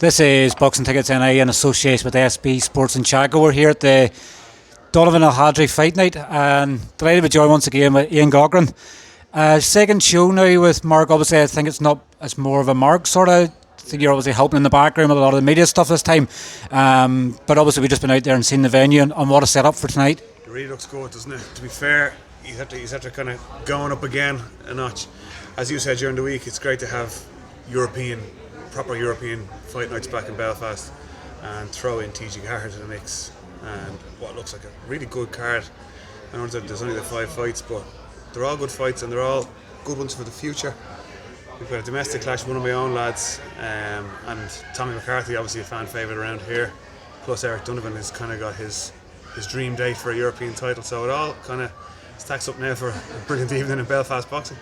This is Boxing Tickets NI in association with SB Sports Chaco. We're here at the Donovan Al-Hadri Fight Night and delighted to be joined once again with Ian Gaughran. Second show now with Mark. Obviously I think it's more of a Mark sort of. I think you're obviously helping in the background with a lot of the media stuff this time. But obviously we've just been out there and seen the venue and what a setup for tonight. It really looks good, doesn't it? To be fair, he's had to kind of going up again a notch. As you said during the week, it's great to have proper European fight nights back in Belfast and throw in TG Gaughran to the mix and what looks like a really good card. I know that there's only the 5 fights, but they're all good fights and they're all good ones for the future. We've got a domestic clash, one of my own lads, and Tommy McCarthy, obviously a fan favourite around here, plus Eric Donovan has kind of got his dream date for a European title, so it all kind of stacks up now for a brilliant evening in Belfast boxing.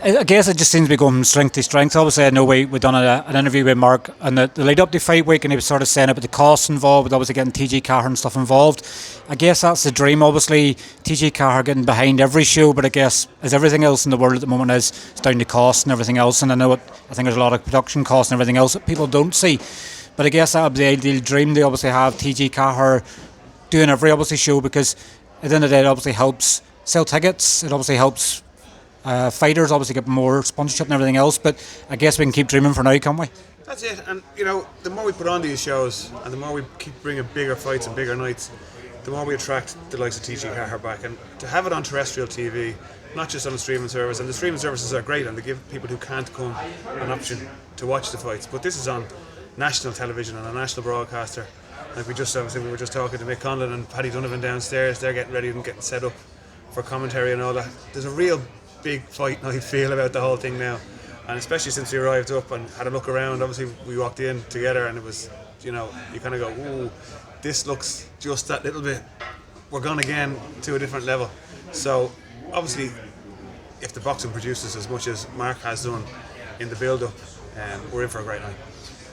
I guess it just seems to be going from strength to strength. Obviously I know we've done an interview with Mark and the lead up to fight week, and he was sort of saying about the costs involved with obviously getting TG Gaughran stuff involved. I guess that's the dream, obviously TG Gaughran getting behind every show, but I guess as everything else in the world at the moment is, it's down to cost and everything else, and I think there's a lot of production costs and everything else that people don't see, but I guess that would be the ideal dream. They obviously have TG Gaughran doing every obviously show, because at the end of the day it obviously helps sell tickets, it obviously helps fighters obviously get more sponsorship and everything else, but I guess we can keep dreaming for now, can't we? That's it, and the more we put on these shows and the more we keep bringing bigger fights and bigger nights, the more we attract the likes of TG Gaughran back, and to have it on terrestrial TV, not just on a streaming service, and the streaming services are great and they give people who can't come an option to watch the fights, but this is on national television and a national broadcaster. Like we were just talking to Mick Conlon and Paddy Donovan downstairs, they're getting ready and getting set up for commentary and all that. There's a real big fight night feel about the whole thing now, and especially since we arrived up and had a look around. Obviously we walked in together and it was, you kind of go, ooh, this looks just that little bit, we're gone again to a different level. So obviously if the boxing produces as much as Mark has done in the build up, we're in for a great night.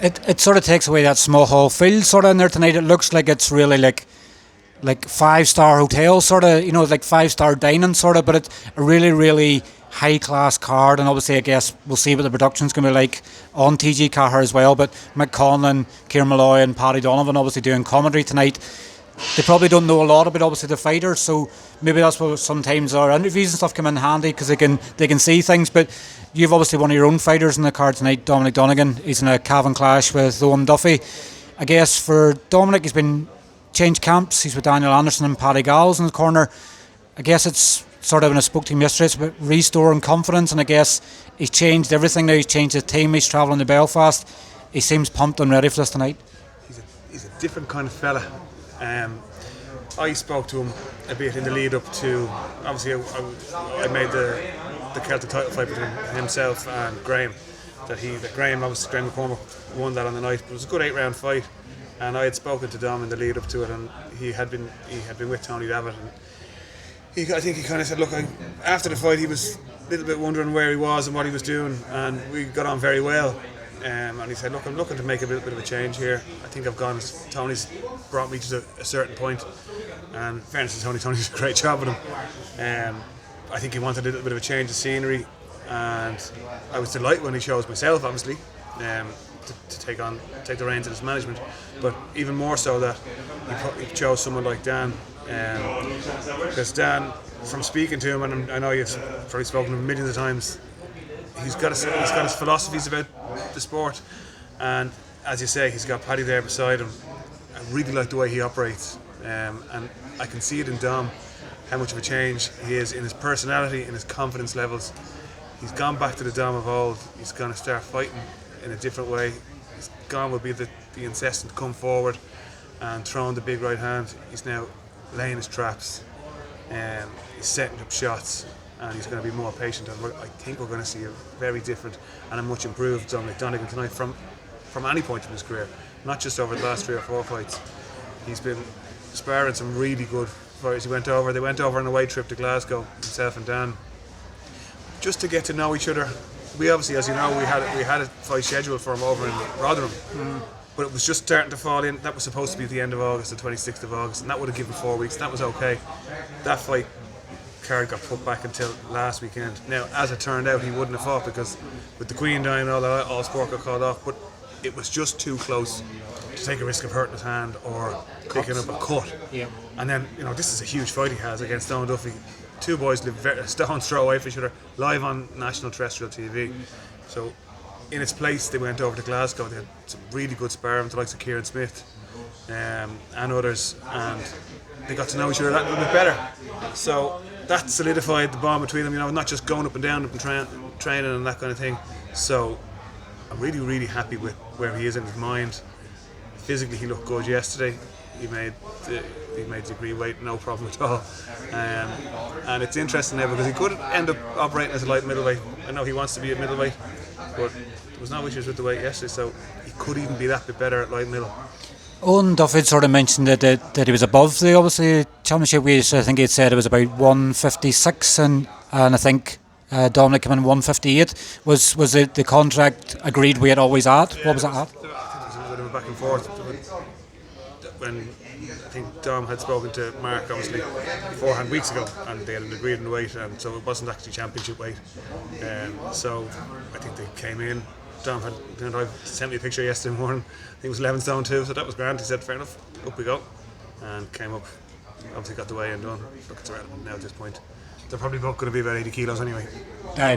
It sort of takes away that small hall feel sort of in there tonight. It looks like it's really like 5-star hotel sort of, like 5-star dining sort of, but it's a really, really high class card, and obviously I guess we'll see what the production's going to be like on TG Gaughran as well. But Mick Conlon, Kieran Malloy and Paddy Donovan obviously doing commentary tonight. They probably don't know a lot about obviously the fighters, so maybe that's why sometimes our interviews and stuff come in handy, because they can see things. But you've obviously one of your own fighters in the card tonight, Dominic Donegan. He's in a Cavan clash with Owen Duffy. I guess for Dominic, he's been changed camps. He's with Daniel Anderson and Paddy Galls in the corner. I guess it's sort of, when I spoke to him yesterday, it's about restoring confidence, and I guess he's changed everything now. He's changed his team, he's travelling to Belfast. He seems pumped and ready for this tonight. He's a different kind of fella. I spoke to him a bit in the lead up to, obviously I made the Celtic title fight between himself and Graham. Graham McCormack won that on the night, but it was a good 8-round fight. And I had spoken to Dom in the lead up to it, and he had been with Tony Davitt, and I think he kind of said, look, after the fight he was a little bit wondering where he was and what he was doing, and we got on very well. And he said, look, I'm looking to make a little bit of a change here. I think Tony's brought me to a certain point, and in fairness to Tony did a great job with him. I think he wanted a little bit of a change of scenery, and I was delighted when he chose myself, obviously, to take the reins of his management, but even more so that he chose someone like Dan, because Dan, from speaking to him, and I know you've probably spoken to him millions of times, he's got his philosophies about the sport, and as you say, he's got Paddy there beside him. I really like the way he operates, and I can see it in Dom, how much of a change he is in his personality, in his confidence levels. He's gone back to the Dom of old. He's going to start fighting in a different way. He's gone will be the incessant come forward and throwing the big right hand. He's now laying his traps, he's setting up shots, and he's going to be more patient, and I think we're going to see a very different and a much improved Dominic Donegan tonight from any point in his career, not just over the last 3 or 4 fights. He's been sparring some really good fighters. They went over on a away trip to Glasgow, himself and Dan, just to get to know each other. We obviously, as you know, we had a fight scheduled for him over in Rotherham, but it was just starting to fall in. That was supposed to be at the end of August, the 26th of August, and that would have given 4 weeks, and that was okay. That fight card got put back until last weekend. Now, as it turned out, he wouldn't have fought, because with the Queen dying and all that, all sport got called off, but it was just too close to take a risk of hurting his hand or picking up a cut. Yeah. And then, this is a huge fight he has against Don Duffy. Two boys live a stone's throw away from each other, live on national terrestrial TV. So, in its place, they went over to Glasgow. They had some really good sparring with the likes of Kieran Smith and others, and they got to know each other that little bit better. So that solidified the bond between them. Not just going up and down and training and that kind of thing. So I'm really, really happy with where he is in his mind. Physically, he looked good yesterday. He made the degree weight, no problem at all. And it's interesting now because he could end up operating as a light middleweight. I know he wants to be a middleweight, but there was no issues with the weight yesterday, so he could even be that bit better at light middle. Owen Duffy sort of mentioned that he was above the obviously championship weight. I think he had said it was about 156, and I think Dominic came in 158. Was the contract agreed weight always at? Yeah, what was it at? I think it was a bit of a back and forth. When I think Dom had spoken to Mark obviously beforehand weeks ago, and they had agreed on the weight, and so it wasn't actually championship weight. So I think they came in. Dom had sent me a picture yesterday morning. I think it was 11 stone 2, so that was grand. He said, fair enough, up we go. And came up, obviously got the weigh in done. Look, it's irrelevant now at this point. They're probably both going to be about 80 kilos anyway.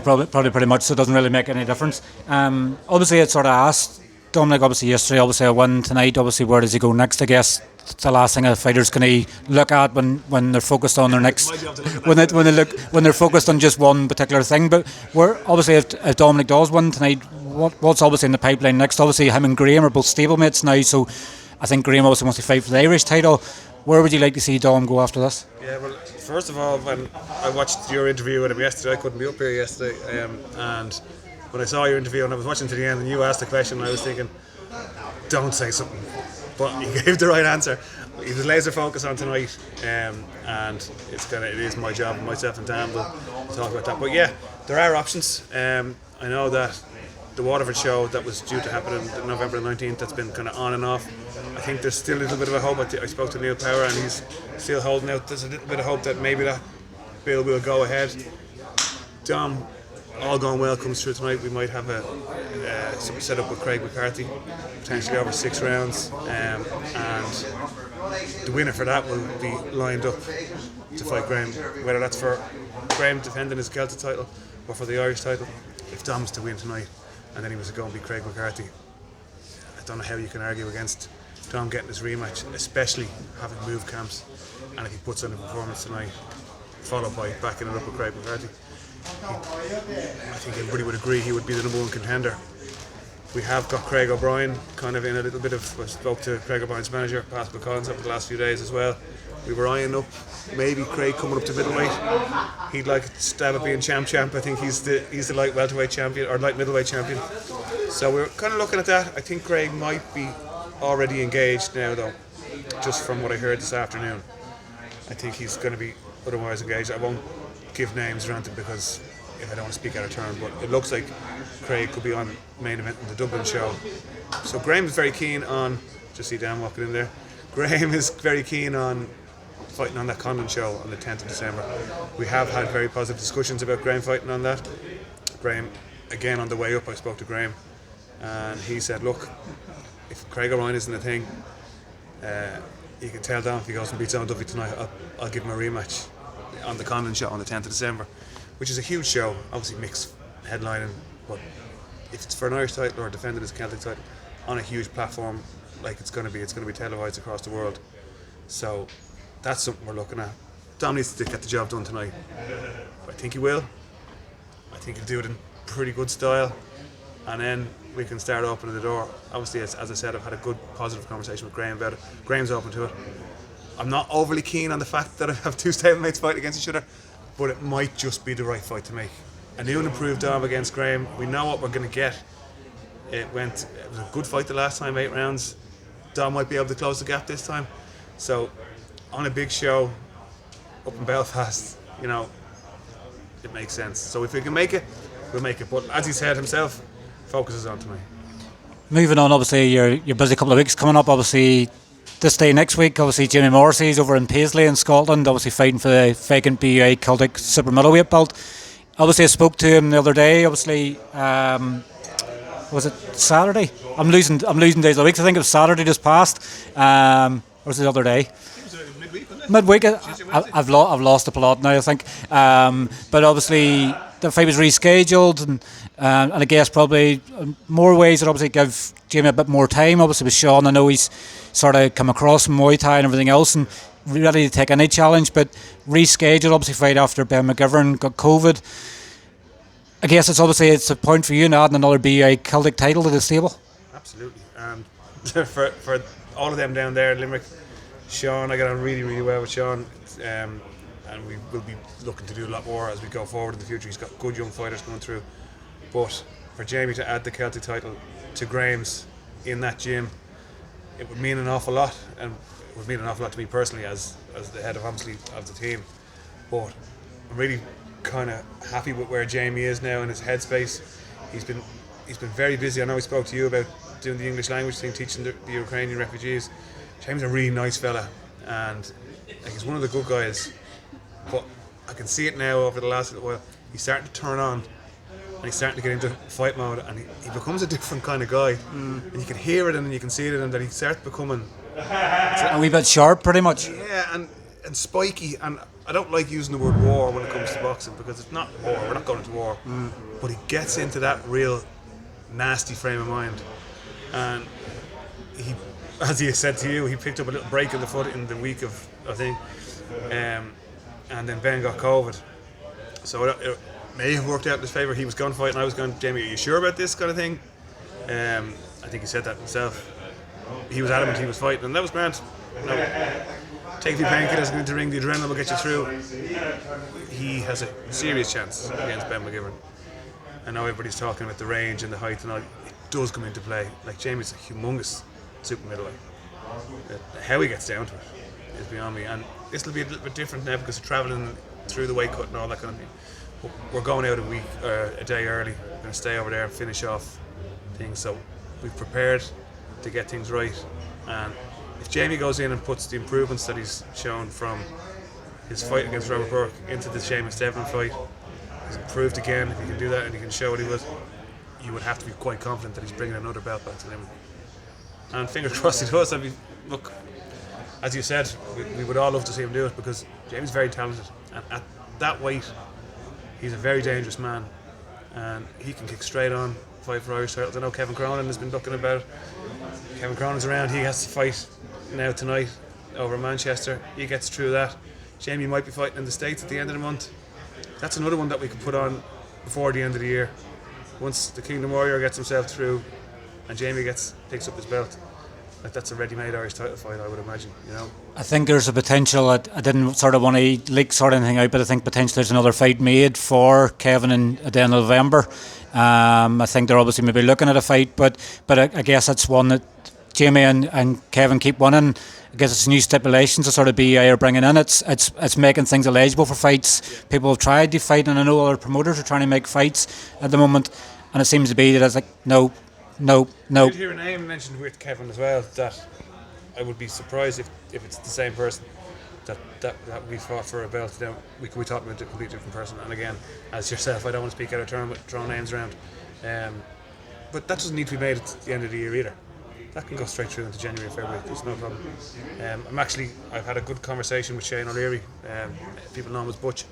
Probably pretty much, so it doesn't really make any difference. Obviously, it sort of asked Dominic, obviously yesterday, obviously a win tonight, obviously where does he go next? I guess it's the last thing a fighter's can he look at when they're focused on their next, when they're focused on just one particular thing. But obviously if Dominic does win tonight, what's obviously in the pipeline next? Obviously him and Graham are both stablemates now, so I think Graham obviously wants to fight for the Irish title. Where would you like to see Dom go after this? Yeah, well, first of all, when I watched your interview with him yesterday, I couldn't be up here yesterday, and when I saw your interview and I was watching to the end and you asked the question, I was thinking, don't say something. But he gave the right answer. He was laser focused on tonight, and it is my job, and myself and Dan will talk about that. But yeah, there are options. I know that the Waterford show that was due to happen on November 19th, that's been kind of on and off. I think there's still a little bit of a hope. I spoke to Neil Power and he's still holding out. There's a little bit of hope that maybe that bill will go ahead. Dom, all going well, comes through tonight. We might have something set up with Craig McCarthy, potentially over 6 rounds, and the winner for that will be lined up to fight Graham, whether that's for Graham defending his Celtic title or for the Irish title. If Dom's to win tonight and then he was to go and beat Craig McCarthy, I don't know how you can argue against Dom getting his rematch, especially having moved camps, and if he puts on a performance tonight followed by backing it up with Craig McCarthy, I think everybody would agree he would be the number 1 contender. We have got Craig O'Brien kind of in a little bit of, I spoke to Craig O'Brien's manager, Pascal Collins, over the last few days as well. We were eyeing up maybe Craig coming up to middleweight. He'd like to stab at being champ. I think he's the light welterweight champion or light middleweight champion. So we're kind of looking at that. I think Craig might be already engaged now though, just from what I heard this afternoon. I think he's going to be otherwise engaged. I won't give names around it because I don't want to speak out of turn, but it looks like Craig could be on main event in the Dublin show. So Graham is very keen on, just see Dan walking in there, Graham is very keen on fighting on that Condon show on the 10th of December. We have had very positive discussions about Graham fighting on that. Graham, again on the way up, I spoke to Graham and he said, look, if Craig O'Brien isn't a thing, you can tell Dom if he goes and beats Owen Duffy tonight, I'll give him a rematch on the Condon show on the 10th of December, which is a huge show, obviously mixed headlining, but if it's for an Irish title or defending his Celtic title on a huge platform like it's going to be televised across the world. So that's something we're looking at. Dom needs to get the job done tonight. I think he will. I think he'll do it in pretty good style, and then we can start opening the door. Obviously, as I said, I've had a good positive conversation with Graham about it. Graham's open to it. I'm not overly keen on the fact that I have 2 stablemates fighting against each other, but it might just be the right fight to make. A new and improved Dom against Graham. We know what we're going to get. It was a good fight the last time, 8 rounds. Dom might be able to close the gap this time. So on a big show up in Belfast, it makes sense. So if we can make it, we'll make it. But as he said himself, focuses on tonight. Moving on, obviously you're busy couple of weeks coming up. Obviously this day next week, obviously Jamie Morrissey's over in Paisley in Scotland, obviously fighting for the vacant BUA Celtic super middleweight belt. Obviously I spoke to him the other day, obviously was it Saturday? I'm losing days of the week. I think it was Saturday just past. Or was it the other day? Midweek, wasn't it? Midweek. I've lost the plot now, I think. But obviously the fight was rescheduled, and I guess probably more ways that obviously give Jamie a bit more time. Obviously with Sean, I know he's sort of come across from Muay Thai and everything else, and ready to take any challenge. But rescheduled, obviously fight after Ben McGivern got COVID. I guess it's a point for you in adding another BI Celtic title to the stable. Absolutely, and for all of them down there in Limerick, Sean, I got on really, really well with Sean, and we will be looking to do a lot more as we go forward in the future. He's got good young fighters coming through, but for Jamie to add the Celtic title to Graham's in that gym, it would mean an awful lot, and it would mean an awful lot to me personally as the head of obviously of the team. But I'm really kind of happy with where Jamie is now in his headspace. He's been very busy. I know he spoke to you about doing the English language thing, teaching the Ukrainian refugees. Jamie's a really nice fella, and like, he's one of the good guys. But I can see it now over the last little while. He's starting to turn on, and he's starting to get into fight mode, and he becomes a different kind of guy. And you can hear it and you can see it in him that he starts becoming a wee bit sharp, pretty much. Yeah, and spiky. And I don't like using the word war when it comes to boxing, because it's not war. We're not going to war. But he gets into that real nasty frame of mind, and he, as he said to you, he picked up a little break in the foot in the week of, I think, and then Ben got COVID, so it may have worked out in his favour. He was going to fight, and I was going, Jamie, are you sure about this kind of thing? I think he said that himself. He was adamant he was fighting, and that was grand. Take a few painkillers, go into the ring, the adrenaline will get you through. He has a serious chance against Ben McGivern. I know everybody's talking about the range and the height and all. It does come into play. Like, Jamie's a humongous super middleweight. How he gets down to it is beyond me. And this will be a little bit different now because of travelling through the weight cut and all that kind of thing. But we're going out a day early. We're going to stay over there and finish off things. So we've prepared to get things right. And if Jamie goes in and puts the improvements that he's shown from his fight against Robert Burke into the Seamus Devlin fight, he's improved again. If he can do that and he can show what he was, you would have to be quite confident that he's bringing another belt back to Limerick. And fingers crossed he does. Look, as you said, we would all love to see him do it, because Jamie's very talented, and at that weight he's a very dangerous man, and he can kick straight on, fight for Irish titles. I know Kevin Cronin has been looking about it. Kevin Cronin's around. He has to fight now tonight over Manchester. He gets through that. Jamie might be fighting in the States at the end of the month. That's another one that we could put on before the end of the year. Once the Kingdom Warrior gets himself through and Jamie picks up his belt, like, that's a ready-made Irish title fight, I would imagine, you know. I think there's a potential. I didn't sort of want to leak sort of anything out, but I think potentially there's another fight made for Kevin in the end of November. I think they're obviously maybe looking at a fight, but I guess that's one that Jamie and Kevin keep winning. I guess it's new stipulations that sort of BI are bringing in. It's making things eligible for fights. People have tried to fight, and I know other promoters are trying to make fights at the moment, and it seems to be that it's like no. I did hear a name mentioned with Kevin as well, that I would be surprised if it's the same person that we fought for a belt. Now, we talked about a completely different person, and again, as yourself, I don't want to speak out of turn with throwing names around, but that doesn't need to be made at the end of the year either. That can go straight through into January or February. There's no problem. I've had a good conversation with Shane O'Leary. People know him as Butch,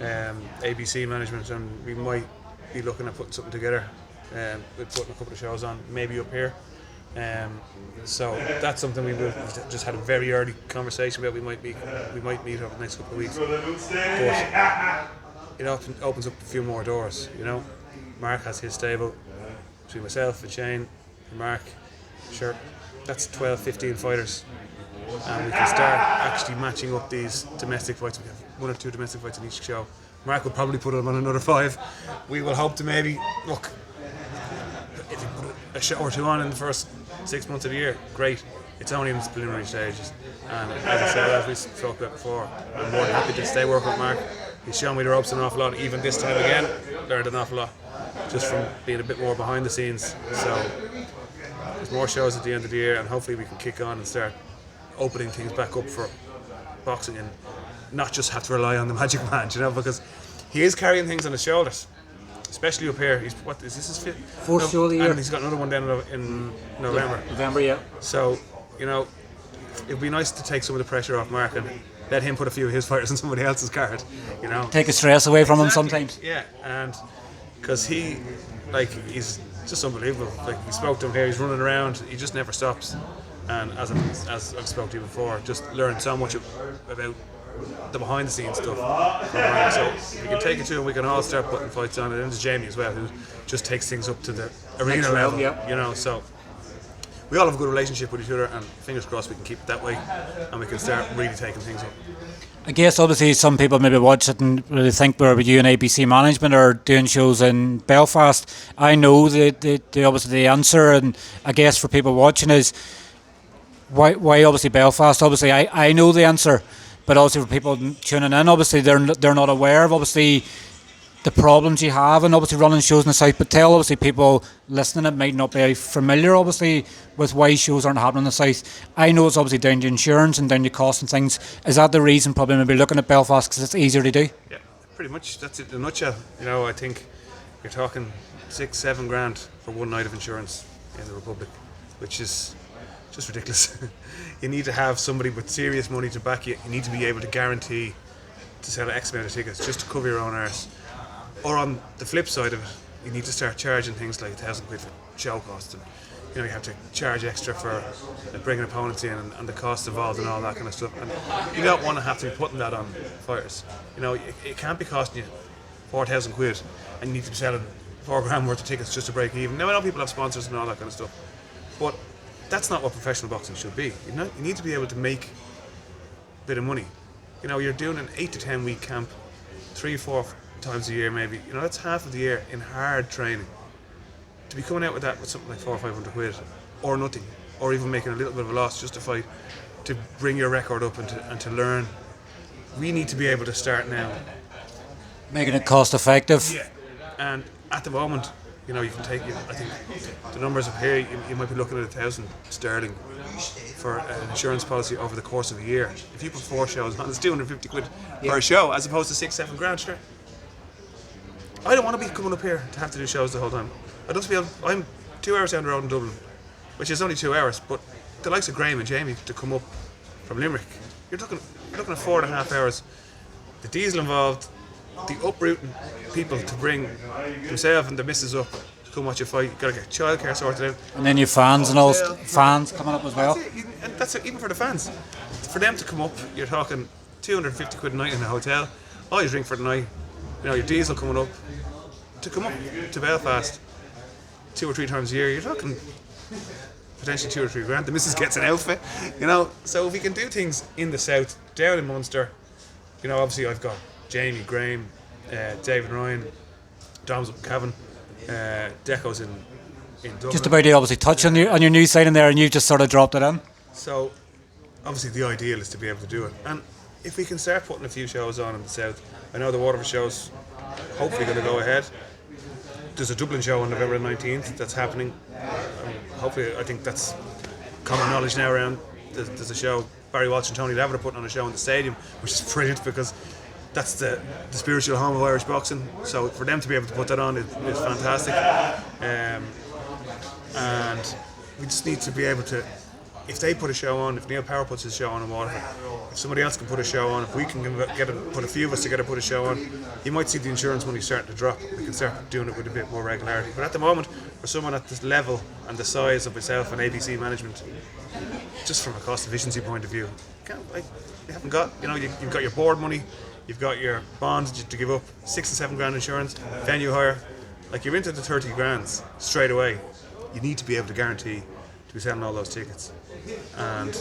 ABC management, and we might be looking at putting something together. We're putting a couple of shows on, maybe up here. So that's something we've just had a very early conversation about. We might meet over the next couple of weeks. But it opens up a few more doors, you know. Mark has his stable, between myself and Shane and Mark. Sure, that's 12, 15 fighters, and we can start actually matching up these domestic fights. We have 1 or 2 domestic fights in each show. Mark will probably put them on another 5. We will hope to maybe look. If you put a show or 2 on in the first 6 months of the year, great. It's only in its preliminary stages, and as I said, as we talked about before, I'm more than happy to stay working with Mark. He's shown me the ropes an awful lot. Even this time again, learned an awful lot just from being a bit more behind the scenes. So there's more shows at the end of the year, and hopefully we can kick on and start opening things back up for boxing, and not just have to rely on the Magic Man, you know, because he is carrying things on his shoulders. especially up here. What is this his fifth? Fourth show of the year. And he's got another one down in November. November, yeah. So, it'd be nice to take some of the pressure off Mark and let him put a few of his fighters on somebody else's card. Take the stress away from him sometimes. Yeah, and because he's just unbelievable. Like, we spoke to him here, he's running around, he just never stops. And as I've spoke to you before, just learned so much about the behind the scenes stuff. So we can take it to him, we can all start putting fights on it. And there's Jamie as well, who just takes things up to the arena level. Yeah. So we all have a good relationship with each other, and fingers crossed we can keep it that way, and we can start really taking things up. I guess obviously some people maybe watch it and really think we're with you and ABC Management or doing shows in Belfast. I know the obviously the answer, and I guess for people watching is why obviously Belfast. Obviously I know the answer, but also for people tuning in, obviously they're not aware of obviously the problems you have and obviously running shows in the south. But tell obviously people listening that might not be familiar obviously with why shows aren't happening in the south. I know it's obviously down to insurance and down to cost and things. Is that the reason probably maybe looking at Belfast because it's easier to do? Yeah, pretty much. That's it in a nutshell. I think you're talking 6-7 grand for one night of insurance in the Republic, which is just ridiculous. You need to have somebody with serious money to back you. You need to be able to guarantee to sell X amount of tickets just to cover your own arse. Or on the flip side of it, you need to start charging things like £1,000 for show costs, and you have to charge extra for bringing opponents in and the costs involved and all that kind of stuff. And you don't want to have to be putting that on fighters. It can't be costing you £4,000 and you need to be selling £4 worth of tickets just to break even. Now I know people have sponsors and all that kind of stuff, but that's not what professional boxing should be. You need to be able to make a bit of money. You're doing an 8 to 10 week camp, 3-4 times a year maybe. That's half of the year in hard training. To be coming out with that with something like £400 or £500 or nothing, or even making a little bit of a loss just to fight, to bring your record up and to learn. We need to be able to start now. Making it cost effective. Yeah, and at the moment, you can take. I think the numbers up here. You might be looking at £1,000 for an insurance policy over the course of a year. If you put 4 shows on, it's £250 per show, as opposed to 6-7 grand. Sure. I don't want to be coming up here to have to do shows the whole time. I'm 2 hours down the road in Dublin, which is only 2 hours. But the likes of Graham and Jamie to come up from Limerick, you're looking at 4.5 hours. The diesel involved, the uprooting people to bring themselves and the missus up to come watch a fight. You've got to get childcare sorted out. And then your fans and all fans coming up as well. That's it, even for the fans. For them to come up, you're talking £250 a night in a hotel. All you drink for the night. Your diesel coming up. To come up to Belfast 2 or 3 times a year, you're talking potentially 2 or 3 grand. The missus gets an outfit, So if we can do things in the south, down in Munster, obviously I've got Jamie, Graham, David Ryan, Dom's up in Cavan, Deco's in Dublin. Just about to obviously touch on your new side in there, and you just sort of dropped it in. So obviously the ideal is to be able to do it, and if we can start putting a few shows on in the south. I know the Waterford show's hopefully going to go ahead. There's a Dublin show on November the 19th that's happening. Hopefully, I think that's common knowledge now around. There's a show, Barry Walsh and Tony David are putting on a show in the stadium, which is brilliant because that's the spiritual home of Irish boxing. So for them to be able to put that on is fantastic. And we just need to be able to, if they put a show on, if Neil Power puts his show on in Waterford, if somebody else can put a show on, if we can put a few of us together put a show on, you might see the insurance money starting to drop. We can start doing it with a bit more regularity. But at the moment, for someone at this level and the size of myself and ABC Management, just from a cost efficiency point of view, you haven't got, you've got your board money, you've got your bonds to give up, 6 to 7 grand insurance, venue hire, you're into the 30 grand straight away. You need to be able to guarantee to be selling all those tickets. And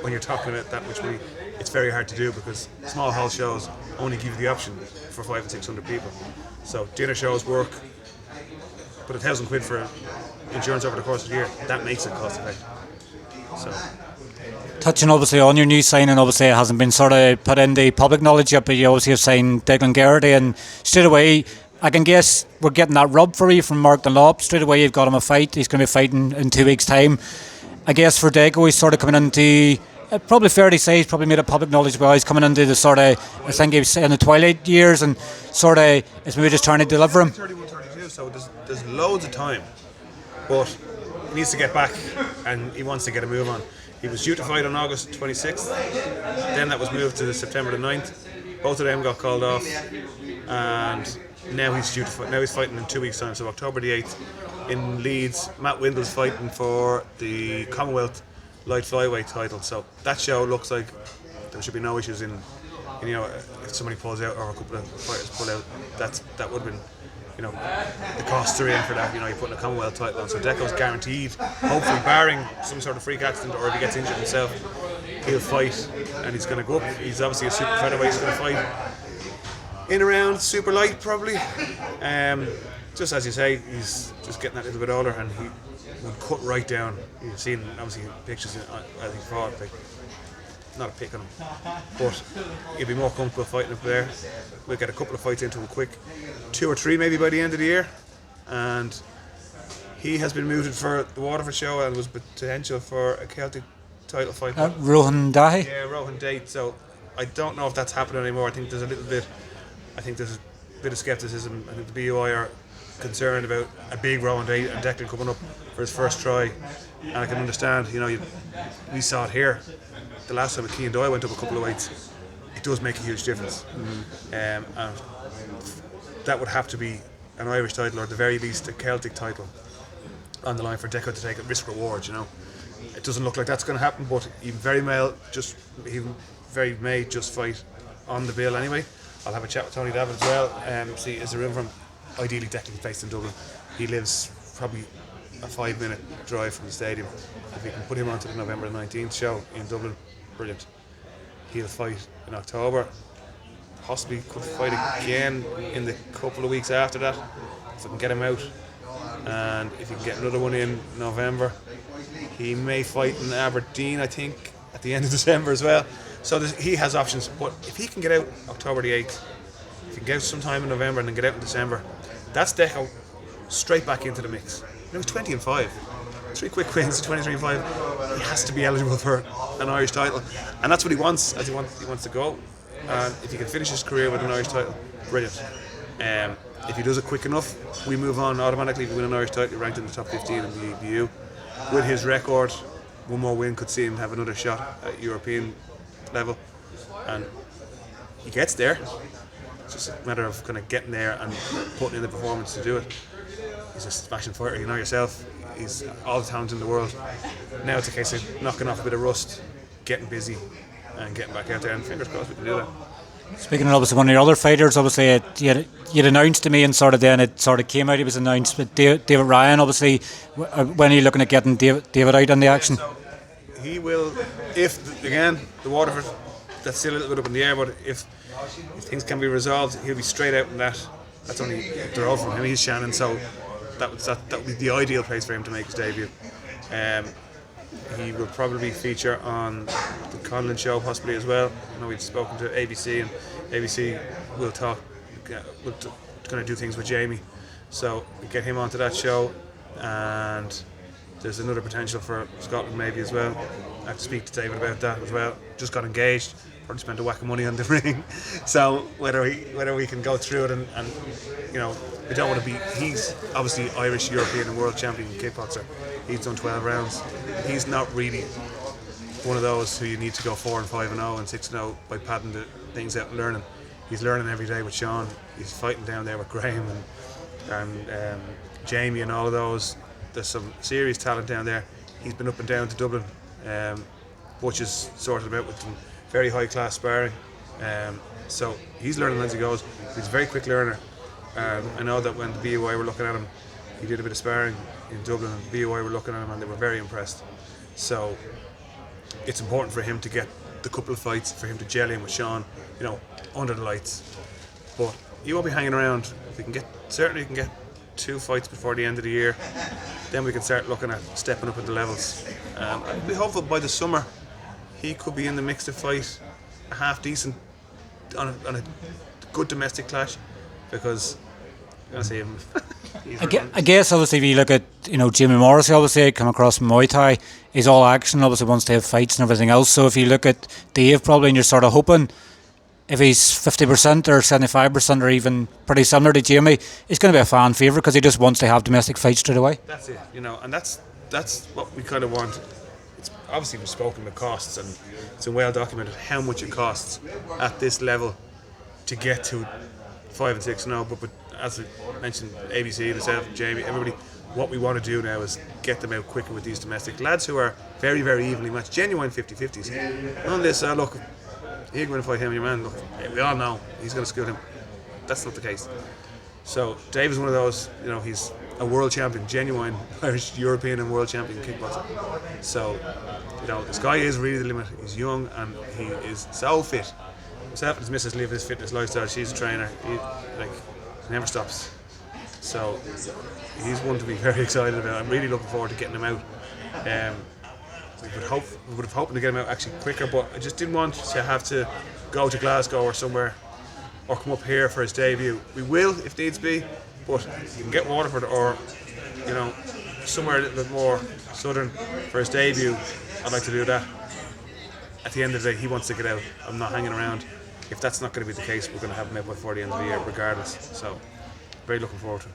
when you're talking about that much money, it's very hard to do because small hall shows only give you the option for 500 and 600 people. So dinner shows work, but £1,000 for insurance over the course of the year, that makes it cost effective. So, touching obviously on your new signing, obviously it hasn't been sort of put in the public knowledge yet, but you obviously have signed Declan Gaughran, and straight away I can guess we're getting that rub for you from Mark Dunlop. Straight away you've got him a fight. He's going to be fighting in 2 weeks' time. I guess for Deco, he's sort of coming into probably fair to say he's probably made it public knowledge where he's coming into the sort of, I think he was in the twilight years, and sort of is maybe just trying to deliver him. 31, 32, so there's loads of time, but he needs to get back and he wants to get a move on. He was due to fight on August 26th, then that was moved to September the 9th. Both of them got called off, and now he's due to fight. Now he's fighting in 2 weeks' time, so October the 8th in Leeds. Matt Windle's fighting for the Commonwealth light flyweight title. So that show looks like there should be no issues in if somebody pulls out or a couple of fighters pull out, that would have been, the costs are in for that. You're putting a Commonwealth title on, so Deco's guaranteed, hopefully barring some sort of freak accident or if he gets injured himself, he'll fight and he's going to go up. He's obviously a super featherweight, he's going to fight in around super light probably. Just as you say, he's just getting that little bit older and he would cut right down. You've seen obviously pictures as he fought, like, not a pick on him, but he'll be more comfortable fighting up there. We'll get a couple of fights into him quick, 2 or 3 maybe by the end of the year, and he has been mooted for the Waterford show and was potential for a Celtic title fight. Rohan Dahi? Yeah, Rohan Date. So I don't know if that's happening anymore. I think there's a bit of scepticism. I think the BUI are concerned about a big Rohan Date and Declan coming up for his first try, and I can understand. We saw it here the last time Keane Doyle went up a couple of weights. It does make a huge difference, and that would have to be an Irish title or at the very least a Celtic title on the line for Deco to take a risk reward. It doesn't look like that's going to happen, but he very may just fight on the bill anyway. I'll have a chat with Tony David as well. See, is there room for him? Ideally, Declan based in Dublin. He lives probably a 5-minute drive from the stadium. If we can put him onto the November 19th show in Dublin, brilliant. He'll fight in October. Possibly could fight again in the couple of weeks after that, if we can get him out. And if he can get another one in November, he may fight in Aberdeen, I think, at the end of December as well. So he has options. But if he can get out October the 8th, if he can get out sometime in November and then get out in December, that's Deco straight back into the mix. He's 20-5. 3 quick wins, 23-5. He has to be eligible for an Irish title, and that's what he wants. He wants to go. And if he can finish his career with an Irish title, brilliant. If he does it quick enough, we move on automatically. If we win an Irish title, ranked in the top 15 in the EBU. With his record, one more win could see him have another shot at European level, and he gets there. It's just a matter of kind of getting there and putting in the performance to do it. He's a smashing fighter, you know yourself. He's all the talent in the world. Now it's a case of knocking off a bit of rust, getting busy, and getting back out there. And fingers crossed we can do that. Speaking of obviously one of your other fighters, obviously you'd announced to me, and sort of then it sort of came out. He was announced, but David Ryan. Obviously, when are you looking at getting David out in the action? So he will, if again the Waterford, that's still a little bit up in the air. But if things can be resolved, he'll be straight out in that. That's only up the road from him. He's Shannon, so that would be the ideal place for him to make his debut. He will probably feature on the Conlon show possibly as well. I know we've spoken to ABC, and ABC will talk. We're going to do things with Jamie, so we get him onto that show. And there's another potential for Scotland maybe as well. I have to speak to David about that as well. Just got engaged. Probably spent a whack of money on the ring. So whether we can go through it and we don't want to be. He's obviously Irish, European, and world champion kickboxer. He's done 12 rounds. He's not really one of those who you need to go 4-5-0 and 6-0 by padding the things out and learning. He's learning every day with Sean. He's fighting down there with Graham and Jamie and all of those. There's some serious talent down there. He's been up and down to Dublin. Butch is sorted about with some very high class sparring. So he's learning as he goes. He's a very quick learner. I know that when the BUI were looking at him, he did a bit of sparring in Dublin, and the BUI were looking at him and they were very impressed. So it's important for him to get the couple of fights, for him to gel in with Sean, under the lights. But he won't be hanging around. If we can certainly can get 2 fights before the end of the year, then we can start looking at stepping up at the levels. I'd be hopeful by the summer he could be in the mix to fight a half decent on a good domestic clash, because I'm gonna see him. I guess obviously if you look at Jamie Morrissey, obviously come across from Muay Thai, he's all action, obviously wants to have fights and everything else. So if you look at Dave probably and you're sort of hoping if he's 50% or 75% or even pretty similar to Jamie, he's going to be a fan favourite because he just wants to have domestic fights straight away. That's it, and that's what we kind of want. It's obviously we've spoken about costs and it's well documented how much it costs at this level to get to 5 and 6-0. But as I mentioned, ABC, myself, Jamie, everybody, what we want to do now is get them out quicker with these domestic lads who are very, very evenly matched, genuine 50-50s. None of this, look, you're going to fight him, your man, look, we all know he's going to school him. That's not the case. So Dave is one of those, he's a world champion, genuine Irish, European and world champion kickboxer. So, this guy is really the limit. He's young and he is so fit. Himself and his missus live his fitness lifestyle. She's a trainer. He never stops. So he's one to be very excited about. I'm really looking forward to getting him out. We would have hoped to get him out actually quicker, but I just didn't want to have to go to Glasgow or somewhere or come up here for his debut. We will if needs be, but you can get Waterford or somewhere a little bit more southern for his debut. I'd like to do that. At the end of the day, he wants to get out. I'm not hanging around. If that's not going to be the case, we're going to have him out before the end of the year regardless. So very looking forward to it.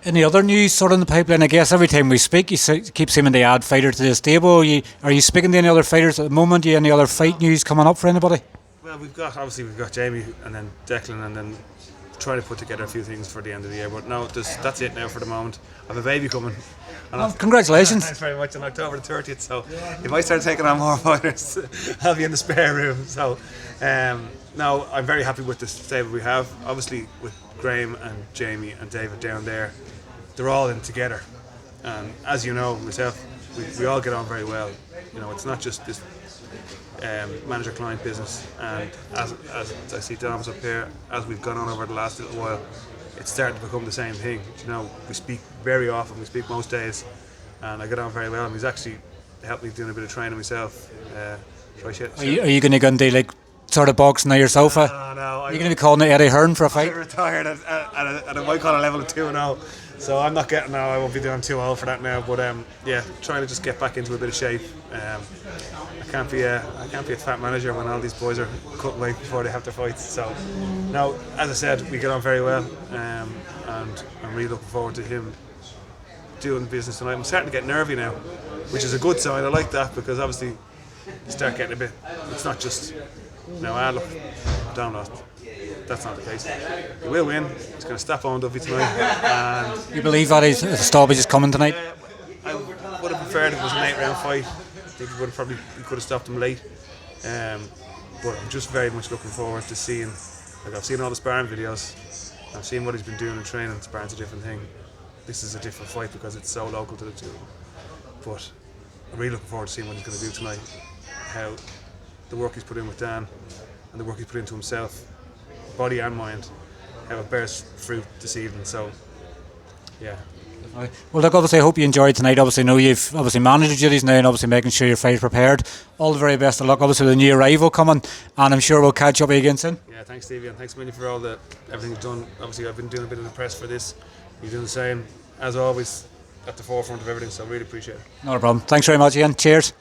Any other news sort of in the pipeline? I guess every time we speak, you keep seeming to add fighter to the stable. Are you speaking to any other fighters at the moment? Any other fight news coming up for anybody? Well, we've got Jamie and then Declan and then trying to put together a few things for the end of the year. But no, that's it now for the moment. I have a baby coming. Well, congratulations. Thanks very much, on October the 30th. So if I start taking on more fighters, I'll be in the spare room. So no, I'm very happy with the stable we have. Obviously with Graham and Jamie and David down there, they're all in together. And as you know, myself, we all get on very well. It's not just this manager-client business. And as I see Dom's up here, as we've gone on over the last little while, it's starting to become the same thing. We speak very often, we speak most days, and I get on very well. And he's actually helped me doing a bit of training myself. Are you going to go and do sort of boxing now yourself? No. Are you going to be calling Eddie Hearn for a fight? I'm retired at a white collar level of 2-0. So I'm not getting now. I won't be doing too old for that now. But trying to just get back into a bit of shape. I can't be a fat manager when all these boys are cutting weight before they have their fights. So now, as I said, we get on very well, and I'm really looking forward to him doing business tonight. I'm starting to get nervy now, which is a good sign. I like that because obviously you start getting a bit. It's not just look, Dom lost. That's not the case. He will win. He's going to stop on Duffy tonight. And you believe that his stoppage is coming tonight? I would have preferred if it was an 8-round fight. I think he could have stopped him late. But I'm just very much looking forward to seeing. I've seen all the sparring videos. I've seen what he's been doing in training. Sparring's a different thing. This is a different fight because it's so local to the two. But I'm really looking forward to seeing what he's going to do tonight. How the work he's put in with Dan and the work he's put into himself, body and mind, how it bears fruit this evening. So, yeah. Well, look, obviously I hope you enjoyed tonight. Obviously I know you've managed your duties now and obviously making sure your fight's prepared. All the very best of luck, obviously with the new arrival coming, and I'm sure we'll catch up again soon. Yeah, thanks Stevie, and thanks Millie for everything you've done. Obviously I've been doing a bit of the press for this. You're doing the same, as always, at the forefront of everything, so really appreciate it. Not a problem. Thanks very much, Ian. Cheers.